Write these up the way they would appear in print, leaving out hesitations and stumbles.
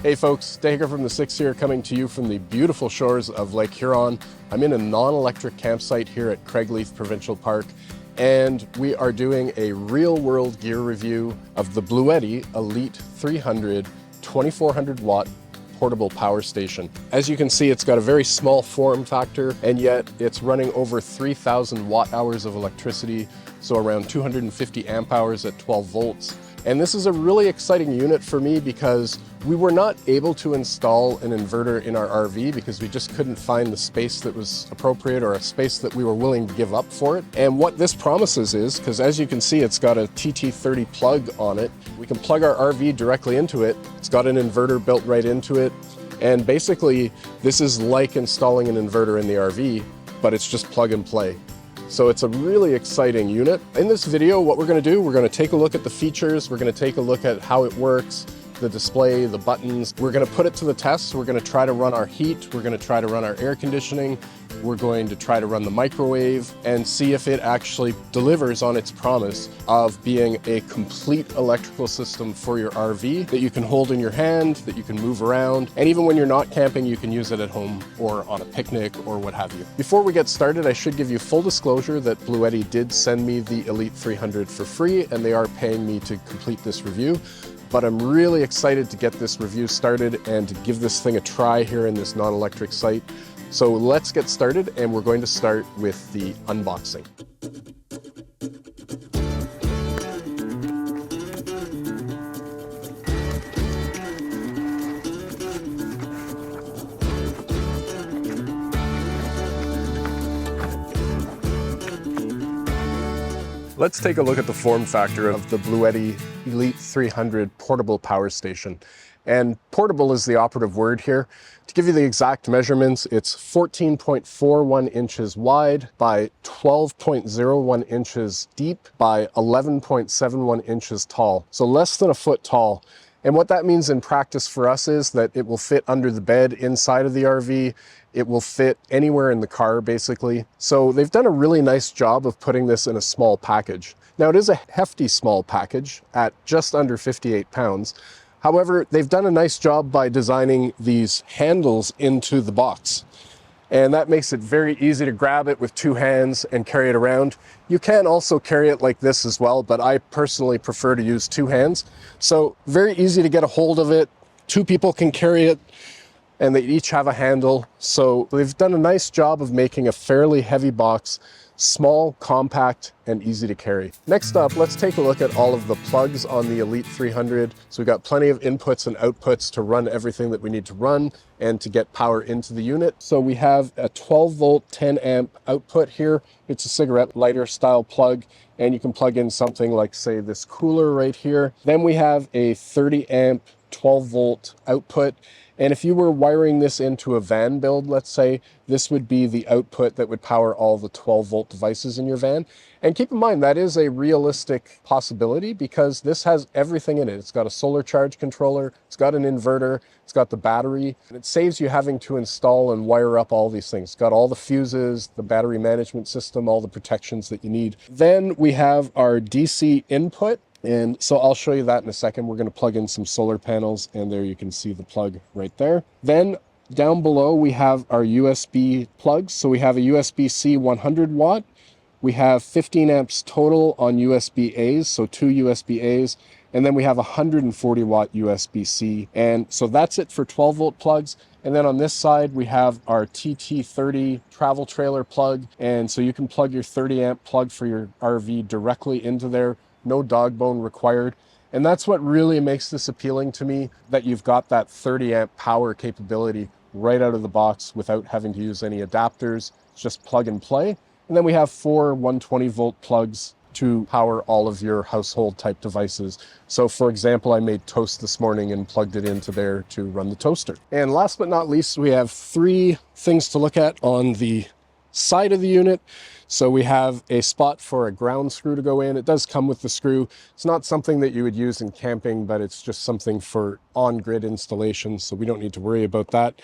Hey folks, Dager from the Six here, coming to you from the beautiful shores of Lake Huron. I'm in a non-electric campsite here at Craigleith Provincial Park, and we are doing a real-world gear review of the Bluetti Elite 300 2400 watt portable power station. As you can see, it's got a very small form factor, and yet it's running over 3,000 watt hours of electricity, so around 250 amp hours at 12 volts. And this is a really exciting unit for me because we were not able to install an inverter in our RV because we just couldn't find the space that was appropriate or a space that we were willing to give up for it. And what this promises is, because as you can see, it's got a TT30 plug on it. We can plug our RV directly into it. It's got an inverter built right into it. And basically, this is like installing an inverter in the RV, but it's just plug and play. So it's a really exciting unit. In this video, what we're going to do, we're going to take a look at the features, we're going to take a look at how it works, the display, the buttons. We're going to put it to the test. We're going to try to run our heat, we're going to try to run our air conditioning, we're going to try to run the microwave and see if it actually delivers on its promise of being a complete electrical system for your RV that you can hold in your hand, that you can move around, and even when you're not camping, you can use it at home or on a picnic or what have you. Before we get started, I should give you full disclosure that Bluetti did send me the Elite 300 for free, and they are paying me to complete this review. But I'm really excited to get this review started and to give this thing a try here in this non-electric site. So let's get started, and we're going to start with the unboxing. Let's take a look at the form factor of the Bluetti Elite 300 portable power station. And portable is the operative word here. To give you the exact measurements, it's 14.41 inches wide by 12.01 inches deep by 11.71 inches tall. So less than a foot tall. And what that means in practice for us is that it will fit under the bed inside of the RV. It will fit anywhere in the car, basically. So they've done a really nice job of putting this in a small package. Now, it is a hefty small package at just under 58 pounds. However, they've done a nice job by designing these handles into the box. And that makes it very easy to grab it with two hands and carry it around. You can also carry it like this as well, but I personally prefer to use two hands. So very easy to get a hold of it. Two people can carry it, and they each have a handle. So they've done a nice job of making a fairly heavy box small, compact, and easy to carry. Next up, let's take a look at all of the plugs on the Elite 300. So we've got plenty of inputs and outputs to run everything that we need to run and to get power into the unit. So we have a 12 volt, 10 amp output here. It's a cigarette lighter style plug, and you can plug in something like, say, this cooler right here. Then we have a 30 amp, 12 volt output. And if you were wiring this into a van build, let's say, this would be the output that would power all the 12 volt devices in your van. And keep in mind, that is a realistic possibility because this has everything in it. It's got a solar charge controller, it's got an inverter, it's got the battery, and it saves you having to install and wire up all these things. It's got all the fuses, the battery management system, all the protections that you need. Then we have our DC input. And so I'll show you that in a second. We're going to plug in some solar panels, and there you can see the plug right there. Then down below, we have our USB plugs. So we have a USB-C 100 watt. We have 15 amps total on USB-A's, so two USB-A's. And then we have a 140 watt USB-C. And so that's it for 12 volt plugs. And then on this side, we have our TT30 travel trailer plug. And so you can plug your 30 amp plug for your RV directly into there. No dog bone required. And that's what really makes this appealing to me, that you've got that 30 amp power capability right out of the box without having to use any adapters. It's just plug and play. And then we have four 120 volt plugs to power all of your household type devices. So for example, I made toast this morning and plugged it into there to run the toaster. And last but not least, we have three things to look at on the side of the unit. So we have a spot for a ground screw to go in. It does come with the screw. It's not something that you would use in camping, but it's just something for on-grid installation, so we don't need to worry about that.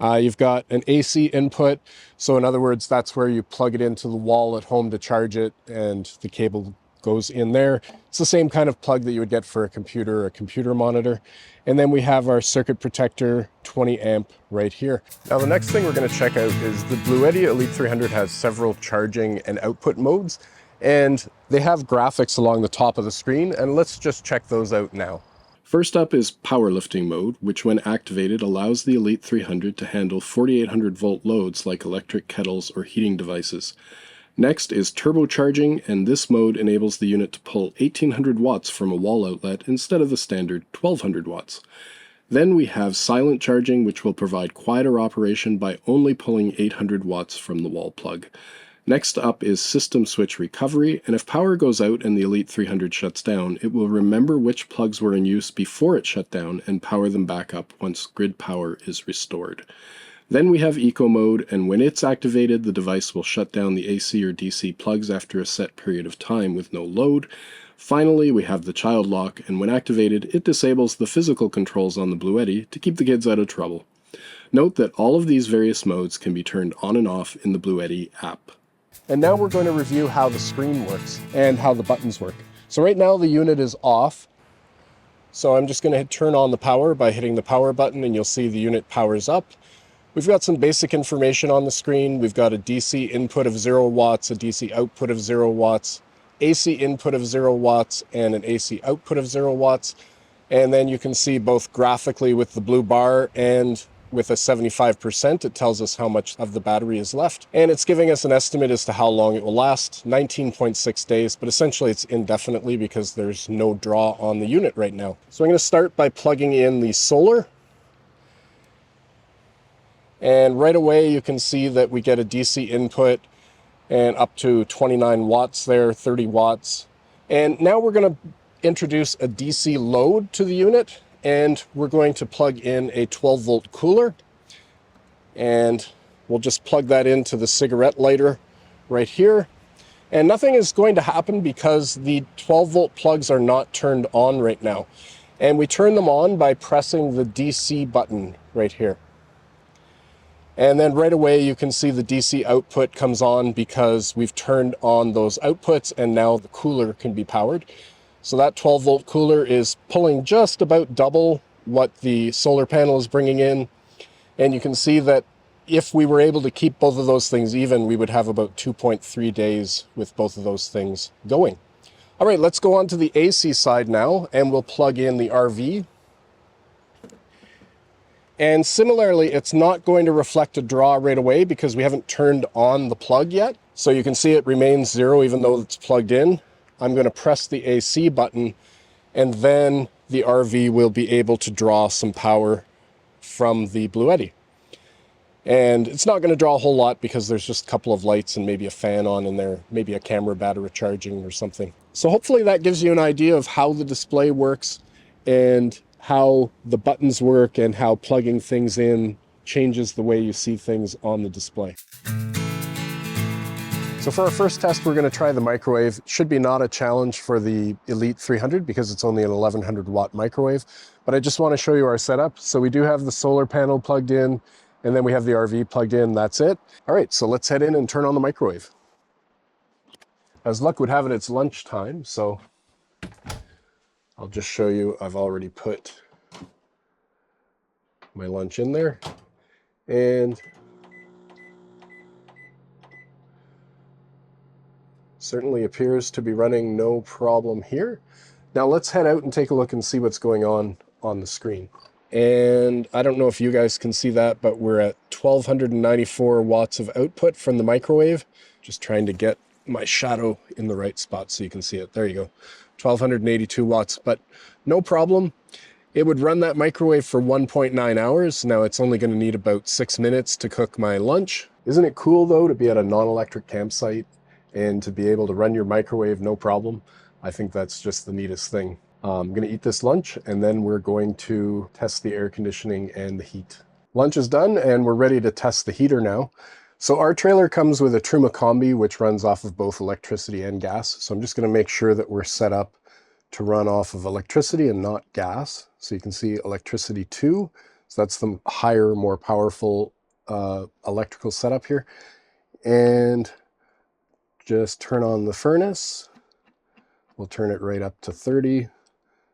You've got an AC input. So in other words, that's where you plug it into the wall at home to charge it, and the cable goes in there. It's the same kind of plug that you would get for a computer or a computer monitor. And then we have our circuit protector 20 amp right here. Now the next thing we're going to check out is the Bluetti Elite 300 has several charging and output modes, and they have graphics along the top of the screen, and let's just check those out now. First up is powerlifting mode, which when activated allows the Elite 300 to handle 4800 volt loads like electric kettles or heating devices. Next is turbocharging, and this mode enables the unit to pull 1800 watts from a wall outlet instead of the standard 1200 watts. Then we have silent charging, which will provide quieter operation by only pulling 800 watts from the wall plug. Next up is system switch recovery, and if power goes out and the Elite 300 shuts down, it will remember which plugs were in use before it shut down and power them back up once grid power is restored. Then we have eco mode, and when it's activated, the device will shut down the AC or DC plugs after a set period of time with no load. Finally, we have the child lock, and when activated, it disables the physical controls on the Bluetti to keep the kids out of trouble. Note that all of these various modes can be turned on and off in the Bluetti app. And now we're going to review how the screen works and how the buttons work. So right now the unit is off. So I'm just going to turn on the power by hitting the power button, and you'll see the unit powers up. We've got some basic information on the screen. We've got a DC input of 0 watts, a DC output of 0 watts, AC input of 0 watts, and an AC output of 0 watts. And then you can see both graphically with the blue bar and with a 75%, it tells us how much of the battery is left. And it's giving us an estimate as to how long it will last, 19.6 days, but essentially it's indefinitely because there's no draw on the unit right now. So I'm going to start by plugging in the solar. And right away you can see that we get a DC input and up to 29 watts there, 30 watts. And now we're going to introduce a DC load to the unit, and we're going to plug in a 12 volt cooler, and we'll just plug that into the cigarette lighter right here. And nothing is going to happen because the 12 volt plugs are not turned on right now. And we turn them on by pressing the DC button right here. And then right away you can see the DC output comes on because we've turned on those outputs, and now the cooler can be powered. So that 12 volt cooler is pulling just about double what the solar panel is bringing in. And you can see that if we were able to keep both of those things even, we would have about 2.3 days with both of those things going. All right, let's go on to the AC side now, and we'll plug in the RV. And similarly, it's not going to reflect a draw right away because we haven't turned on the plug yet. So you can see it remains 0 even though it's plugged in. I'm going to press the AC button, and then the RV will be able to draw some power from the Bluetti. And it's not going to draw a whole lot because there's just a couple of lights and maybe a fan on in there, maybe a camera battery charging or something. So hopefully that gives you an idea of how the display works and how the buttons work and how plugging things in changes the way you see things on the display. So for our first test, we're going to try the microwave. It should be not a challenge for the Elite 300 because it's only an 1100 watt microwave, but I just want to show you our setup. So we do have the solar panel plugged in, and then we have the RV plugged in. That's it. All right, so let's head in and turn on the microwave. As luck would have it, it's lunchtime, so I'll just show you. I've already put my lunch in there, and certainly appears to be running no problem here. Now let's head out and take a look and see what's going on the screen. And I don't know if you guys can see that, but we're at 1294 watts of output from the microwave. Just trying to get my shadow in the right spot so you can see it. There you go. 1282 watts, but no problem. It would run that microwave for 1.9 hours. Now it's only going to need about 6 minutes to cook my lunch. Isn't it cool though to be at a non-electric campsite and to be able to run your microwave no problem? I think that's just the neatest thing. I'm going to eat this lunch, and then we're going to test the air conditioning and the heat. Lunch is done, and we're ready to test the heater now. So our trailer comes with a Truma Combi, which runs off of both electricity and gas. So I'm just going to make sure that we're set up to run off of electricity and not gas. So you can see electricity 2. So that's the higher, more powerful electrical setup here. And just turn on the furnace. We'll turn it right up to 30,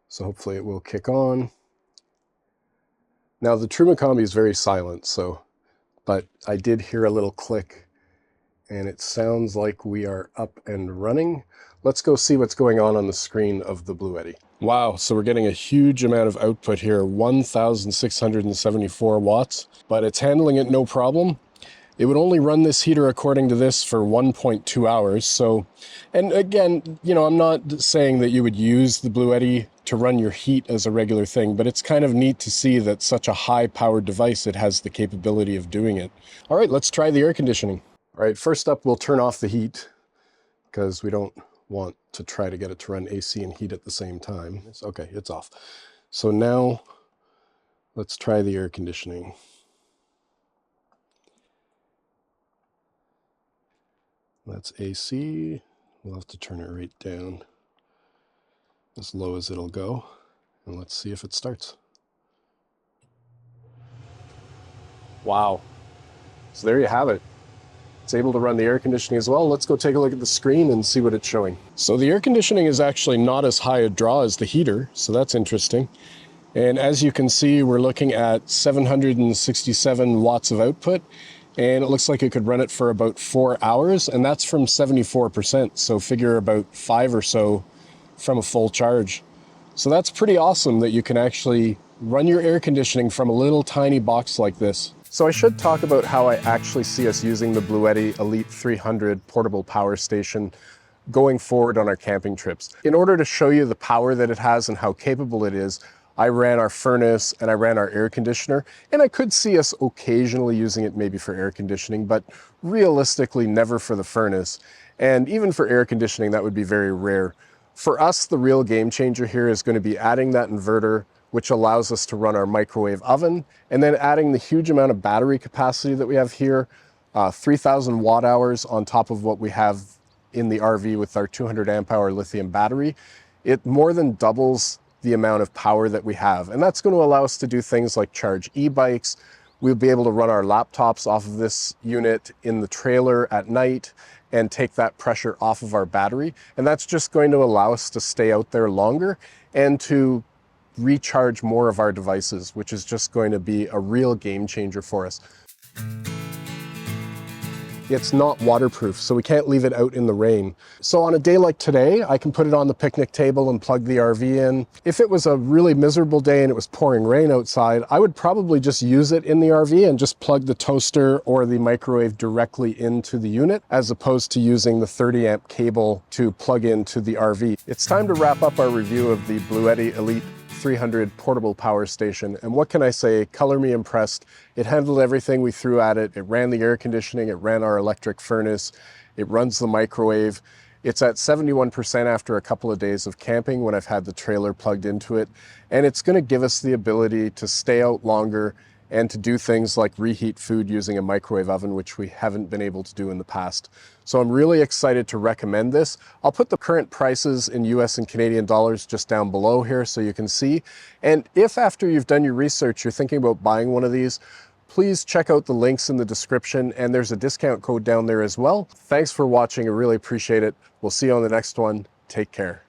so hopefully it will kick on. Now the Trumacombi is very silent, but I did hear a little click, and it sounds like we are up and running. Let's go see what's going on the screen of the Bluetti. Wow, so we're getting a huge amount of output here, 1,674 watts, but it's handling it no problem. It would only run this heater according to this for 1.2 hours. So, and again, you know, I'm not saying that you would use the Bluetti to run your heat as a regular thing, but it's kind of neat to see that such a high-powered device, it has the capability of doing it. All right, let's try the air conditioning. All right, first up, we'll turn off the heat because we don't want to try to get it to run AC and heat at the same time. Okay, it's off. So now let's try the air conditioning. That's AC. We'll have to turn it right down as low as it'll go. And let's see if it starts. Wow. So there you have it. It's able to run the air conditioning as well. Let's go take a look at the screen and see what it's showing. So the air conditioning is actually not as high a draw as the heater, so that's interesting. And as you can see, we're looking at 767 watts of output, and it looks like it could run it for about 4 hours, and that's from 74%, so figure about 5 or so from a full charge. So that's pretty awesome that you can actually run your air conditioning from a little tiny box like this. So I should talk about how I actually see us using the Bluetti Elite 300 portable power station going forward on our camping trips. In order to show you the power that it has and how capable it is, I ran our furnace and I ran our air conditioner, and I could see us occasionally using it maybe for air conditioning, but realistically never for the furnace. And even for air conditioning, that would be very rare. For us, the real game changer here is going to be adding that inverter, which allows us to run our microwave oven, and then adding the huge amount of battery capacity that we have here, 3,000 watt hours on top of what we have in the RV with our 200 amp hour lithium battery. It more than doubles the amount of power that we have. And that's going to allow us to do things like charge e-bikes. We'll be able to run our laptops off of this unit in the trailer at night and take that pressure off of our battery. And that's just going to allow us to stay out there longer and to recharge more of our devices, which is just going to be a real game changer for us. It's not waterproof, so we can't leave it out in the rain. So on a day like today, I can put it on the picnic table and plug the RV in. If it was a really miserable day and it was pouring rain outside, I would probably just use it in the RV and just plug the toaster or the microwave directly into the unit, as opposed to using the 30 amp cable to plug into the RV. It's time to wrap up our review of the Bluetti Elite 300 portable power station, and what can I say? Color me impressed. It handled everything we threw at it. It ran the air conditioning, it ran our electric furnace, it runs the microwave. It's at 71% after a couple of days of camping when I've had the trailer plugged into it, and it's going to give us the ability to stay out longer and to do things like reheat food using a microwave oven, which we haven't been able to do in the past. So I'm really excited to recommend this. I'll put the current prices in US and Canadian dollars just down below here so you can see. And if after you've done your research, you're thinking about buying one of these, please check out the links in the description, and there's a discount code down there as well. Thanks for watching, I really appreciate it. We'll see you on the next one. Take care.